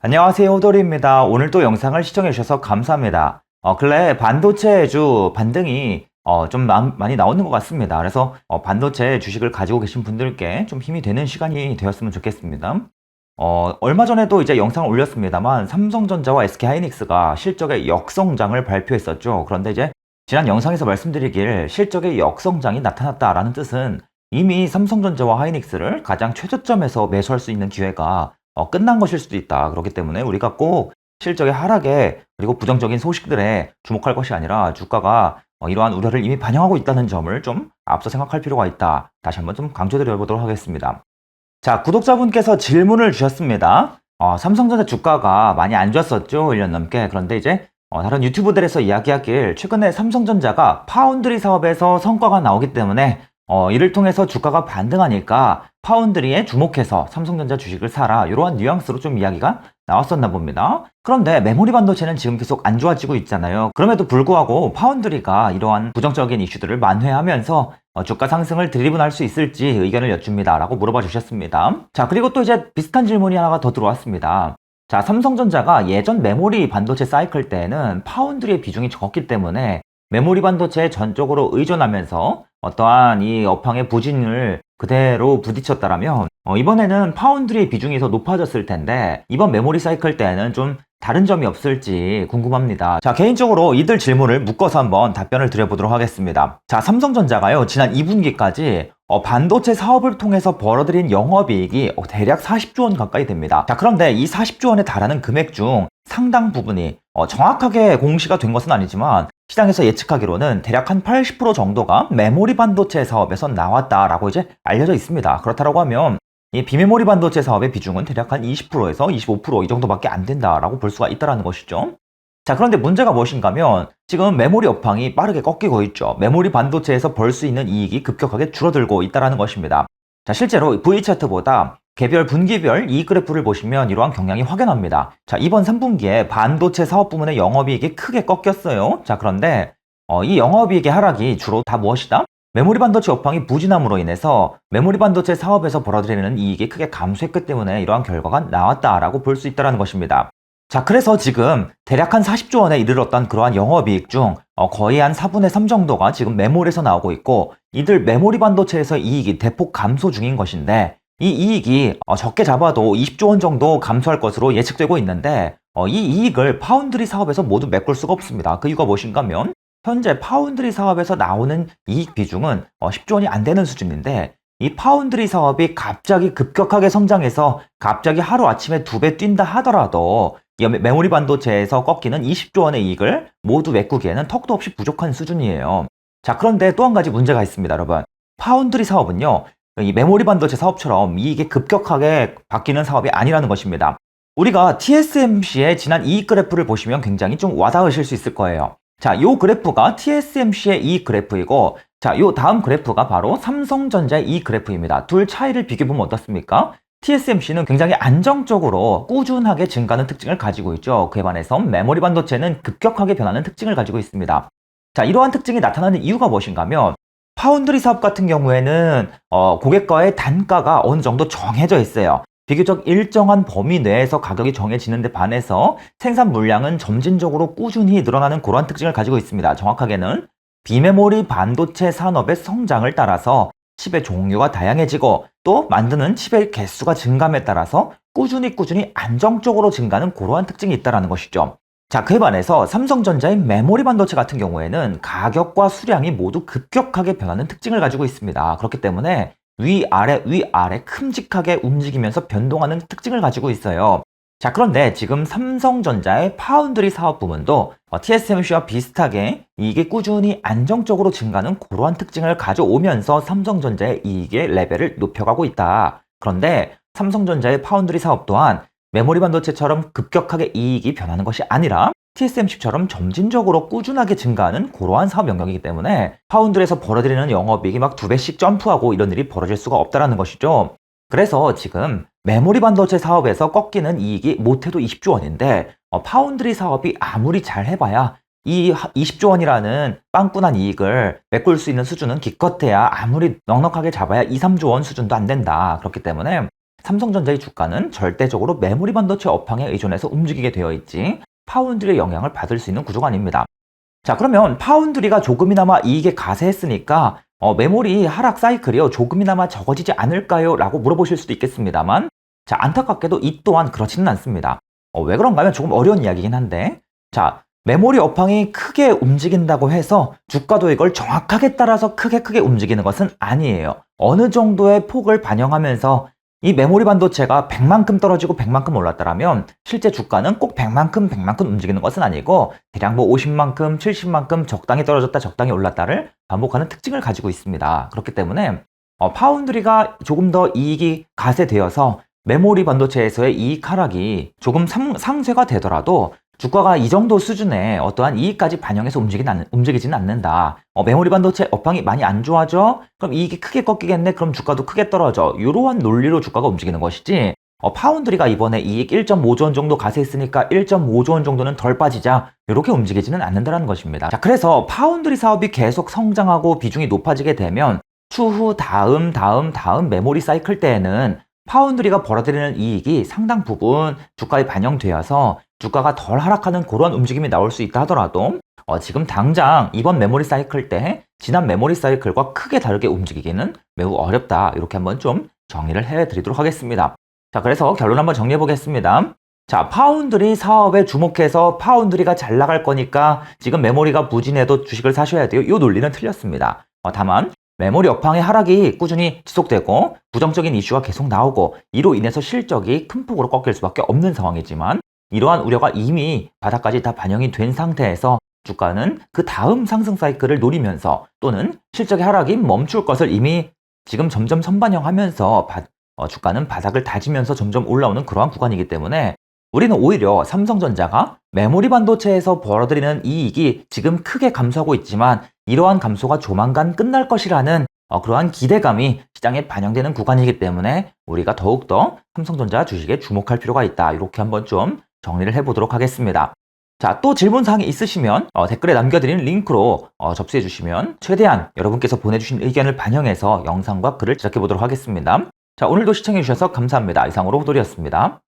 안녕하세요, 호돌이입니다. 오늘도 영상을 시청해주셔서 감사합니다. 근래 반도체주 반등이 좀 많이 나오는 것 같습니다. 그래서 반도체 주식을 가지고 계신 분들께 좀 힘이 되는 시간이 되었으면 좋겠습니다. 얼마 전에도 이제 영상을 올렸습니다만 삼성전자와 SK하이닉스가 실적의 역성장을 발표했었죠. 그런데 이제 지난 영상에서 말씀드리길 실적의 역성장이 나타났다라는 뜻은 이미 삼성전자와 하이닉스를 가장 최저점에서 매수할 수 있는 기회가 끝난 것일 수도 있다. 그렇기 때문에 우리가 꼭 실적의 하락에 그리고 부정적인 소식들에 주목할 것이 아니라 주가가 이러한 우려를 이미 반영하고 있다는 점을 좀 앞서 생각할 필요가 있다. 다시 한번 좀 강조드려 보도록 하겠습니다. 자, 구독자분께서 질문을 주셨습니다. 삼성전자 주가가 많이 안 좋았었죠. 1년 넘게. 그런데 이제 다른 유튜브들에서 이야기하길 최근에 삼성전자가 파운드리 사업에서 성과가 나오기 때문에 이를 통해서 주가가 반등하니까 파운드리에 주목해서 삼성전자 주식을 사라, 이러한 뉘앙스로 좀 이야기가 나왔었나 봅니다. 그런데 메모리 반도체는 지금 계속 안 좋아지고 있잖아요. 그럼에도 불구하고 파운드리가 이러한 부정적인 이슈들을 만회하면서 주가 상승을 드리븐할 수 있을지 의견을 여쭙니다 라고 물어봐 주셨습니다. 자, 그리고 또 이제 비슷한 질문이 하나가 더 들어왔습니다. 자, 삼성전자가 예전 메모리 반도체 사이클 때에는 파운드리의 비중이 적었기 때문에 메모리 반도체에 전적으로 의존하면서 어떠한 이 업황의 부진을 그대로 부딪혔다라면 이번에는 파운드리의 비중이 더 높아졌을 텐데 이번 메모리 사이클 때에는 좀 다른 점이 없을지 궁금합니다. 자, 개인적으로 이들 질문을 묶어서 한번 답변을 드려보도록 하겠습니다. 자, 삼성전자가요 지난 2분기까지 반도체 사업을 통해서 벌어들인 영업이익이 대략 40조 원 가까이 됩니다. 자, 그런데 이 40조 원에 달하는 금액 중 상당 부분이 정확하게 공시가 된 것은 아니지만 시장에서 예측하기로는 대략 한 80% 정도가 메모리 반도체 사업에서 나왔다라고 이제 알려져 있습니다. 그렇다고 하면 이 비메모리 반도체 사업의 비중은 대략 한 20%에서 25% 이 정도밖에 안 된다라고 볼 수가 있다는 것이죠. 자, 그런데 문제가 무엇인가 하면 지금 메모리 업황이 빠르게 꺾이고 있죠. 메모리 반도체에서 벌 수 있는 이익이 급격하게 줄어들고 있다는 것입니다. 자, 실제로 V차트보다 개별 분기별 이익 그래프를 보시면 이러한 경향이 확연합니다. 자, 이번 3분기에 반도체 사업 부문의 영업이익이 크게 꺾였어요. 자, 그런데 이 영업이익의 하락이 주로 다 무엇이다? 메모리 반도체 업황이 부진함으로 인해서 메모리 반도체 사업에서 벌어들이는 이익이 크게 감소했기 때문에 이러한 결과가 나왔다라고 볼 수 있다는 것입니다. 자, 그래서 지금 대략 한 40조 원에 이르렀던 그러한 영업이익 중 거의 한 4분의 3 정도가 지금 메모리에서 나오고 있고 이들 메모리 반도체에서 이익이 대폭 감소 중인 것인데 이 이익이 적게 잡아도 20조 원 정도 감소할 것으로 예측되고 있는데 이 이익을 파운드리 사업에서 모두 메꿀 수가 없습니다. 그 이유가 무엇인가 하면 현재 파운드리 사업에서 나오는 이익 비중은 10조 원이 안 되는 수준인데 이 파운드리 사업이 갑자기 급격하게 성장해서 갑자기 하루아침에 2배 뛴다 하더라도 이 메모리 반도체에서 꺾이는 20조 원의 이익을 모두 메꾸기에는 턱도 없이 부족한 수준이에요. 자, 그런데 또 한 가지 문제가 있습니다, 여러분. 파운드리 사업은요, 이 메모리 반도체 사업처럼 이익이 급격하게 바뀌는 사업이 아니라는 것입니다. 우리가 TSMC의 지난 이익 그래프를 보시면 굉장히 좀 와닿으실 수 있을 거예요. 자, 요 그래프가 TSMC의 이익 그래프이고, 자, 요 다음 그래프가 바로 삼성전자의 이익 그래프입니다. 둘 차이를 비교해보면 어떻습니까? TSMC는 굉장히 안정적으로 꾸준하게 증가하는 특징을 가지고 있죠. 그에 반해서 메모리 반도체는 급격하게 변하는 특징을 가지고 있습니다. 자, 이러한 특징이 나타나는 이유가 무엇인가 하면 파운드리 사업 같은 경우에는 고객과의 단가가 어느 정도 정해져 있어요. 비교적 일정한 범위 내에서 가격이 정해지는데 반해서 생산 물량은 점진적으로 꾸준히 늘어나는 그러한 특징을 가지고 있습니다. 정확하게는 비메모리 반도체 산업의 성장을 따라서 칩의 종류가 다양해지고 또 만드는 칩의 개수가 증감에 따라서 꾸준히 안정적으로 증가하는 그러한 특징이 있다는 것이죠. 자, 그에 반해서 삼성전자의 메모리 반도체 같은 경우에는 가격과 수량이 모두 급격하게 변하는 특징을 가지고 있습니다. 그렇기 때문에 위아래 큼직하게 움직이면서 변동하는 특징을 가지고 있어요. 자, 그런데 지금 삼성전자의 파운드리 사업 부문도 TSMC와 비슷하게 이익이 꾸준히 안정적으로 증가하는 그러한 특징을 가져오면서 삼성전자의 이익의 레벨을 높여가고 있다. 그런데 삼성전자의 파운드리 사업 또한 메모리 반도체처럼 급격하게 이익이 변하는 것이 아니라 TSMC처럼 점진적으로 꾸준하게 증가하는 그러한 사업 영역이기 때문에 파운드리에서 벌어들이는 영업이익이 막 2배씩 점프하고 이런 일이 벌어질 수가 없다는 것이죠. 그래서 지금 메모리 반도체 사업에서 꺾이는 이익이 못해도 20조 원인데 파운드리 사업이 아무리 잘 해봐야 이 20조 원이라는 빵꾸난 이익을 메꿀 수 있는 수준은 기껏해야 아무리 넉넉하게 잡아야 2, 3조 원 수준도 안 된다. 그렇기 때문에 삼성전자의 주가는 절대적으로 메모리 반도체 업황에 의존해서 움직이게 되어 있지 파운드리의 영향을 받을 수 있는 구조가 아닙니다. 자, 그러면 파운드리가 조금이나마 이익에 가세했으니까 메모리 하락 사이클이요 조금이나마 적어지지 않을까요? 라고 물어보실 수도 있겠습니다만, 자, 안타깝게도 이 또한 그렇지는 않습니다. 왜 그런가 하면 조금 어려운 이야기긴 한데, 자, 메모리 업황이 크게 움직인다고 해서 주가도 이걸 정확하게 따라서 크게 움직이는 것은 아니에요. 어느 정도의 폭을 반영하면서 이 메모리 반도체가 100만큼 떨어지고 100만큼 올랐다라면 실제 주가는 꼭 100만큼 움직이는 것은 아니고 대략 뭐 50만큼, 70만큼 적당히 떨어졌다 적당히 올랐다를 반복하는 특징을 가지고 있습니다. 그렇기 때문에 파운드리가 조금 더 이익이 가세되어서 메모리 반도체에서의 이익 하락이 조금 상쇄가 되더라도 주가가 이 정도 수준의 어떠한 이익까지 반영해서 움직이지는 않는다. 메모리 반도체 업황이 많이 안 좋아져? 그럼 이익이 크게 꺾이겠네? 그럼 주가도 크게 떨어져. 이러한 논리로 주가가 움직이는 것이지, 파운드리가 이번에 이익 1.5조 원 정도 가세했으니까 1.5조 원 정도는 덜 빠지자, 이렇게 움직이지는 않는다는 것입니다. 자, 그래서 파운드리 사업이 계속 성장하고 비중이 높아지게 되면 추후 다음 메모리 사이클 때에는 파운드리가 벌어들이는 이익이 상당 부분 주가에 반영되어서 주가가 덜 하락하는 그런 움직임이 나올 수 있다 하더라도 지금 당장 이번 메모리 사이클 때 지난 메모리 사이클과 크게 다르게 움직이기는 매우 어렵다. 이렇게 한번 좀 정리를 해드리도록 하겠습니다. 자, 그래서 결론 한번 정리해 보겠습니다. 자, 파운드리 사업에 주목해서 파운드리가 잘 나갈 거니까 지금 메모리가 부진해도 주식을 사셔야 돼요. 이 논리는 틀렸습니다. 다만 메모리 업황의 하락이 꾸준히 지속되고 부정적인 이슈가 계속 나오고 이로 인해서 실적이 큰 폭으로 꺾일 수밖에 없는 상황이지만, 이러한 우려가 이미 바닥까지 다 반영이 된 상태에서 주가는 그 다음 상승 사이클을 노리면서 또는 실적의 하락이 멈출 것을 이미 지금 점점 선반영하면서 주가는 바닥을 다지면서 점점 올라오는 그러한 구간이기 때문에 우리는 오히려 삼성전자가 메모리 반도체에서 벌어들이는 이익이 지금 크게 감소하고 있지만 이러한 감소가 조만간 끝날 것이라는 그러한 기대감이 시장에 반영되는 구간이기 때문에 우리가 더욱더 삼성전자 주식에 주목할 필요가 있다. 이렇게 한번 좀 정리를 해보도록 하겠습니다. 자, 또 질문사항이 있으시면 댓글에 남겨드린 링크로 접수해 주시면 최대한 여러분께서 보내주신 의견을 반영해서 영상과 글을 제작해 보도록 하겠습니다. 자, 오늘도 시청해 주셔서 감사합니다. 이상으로 호돌이었습니다.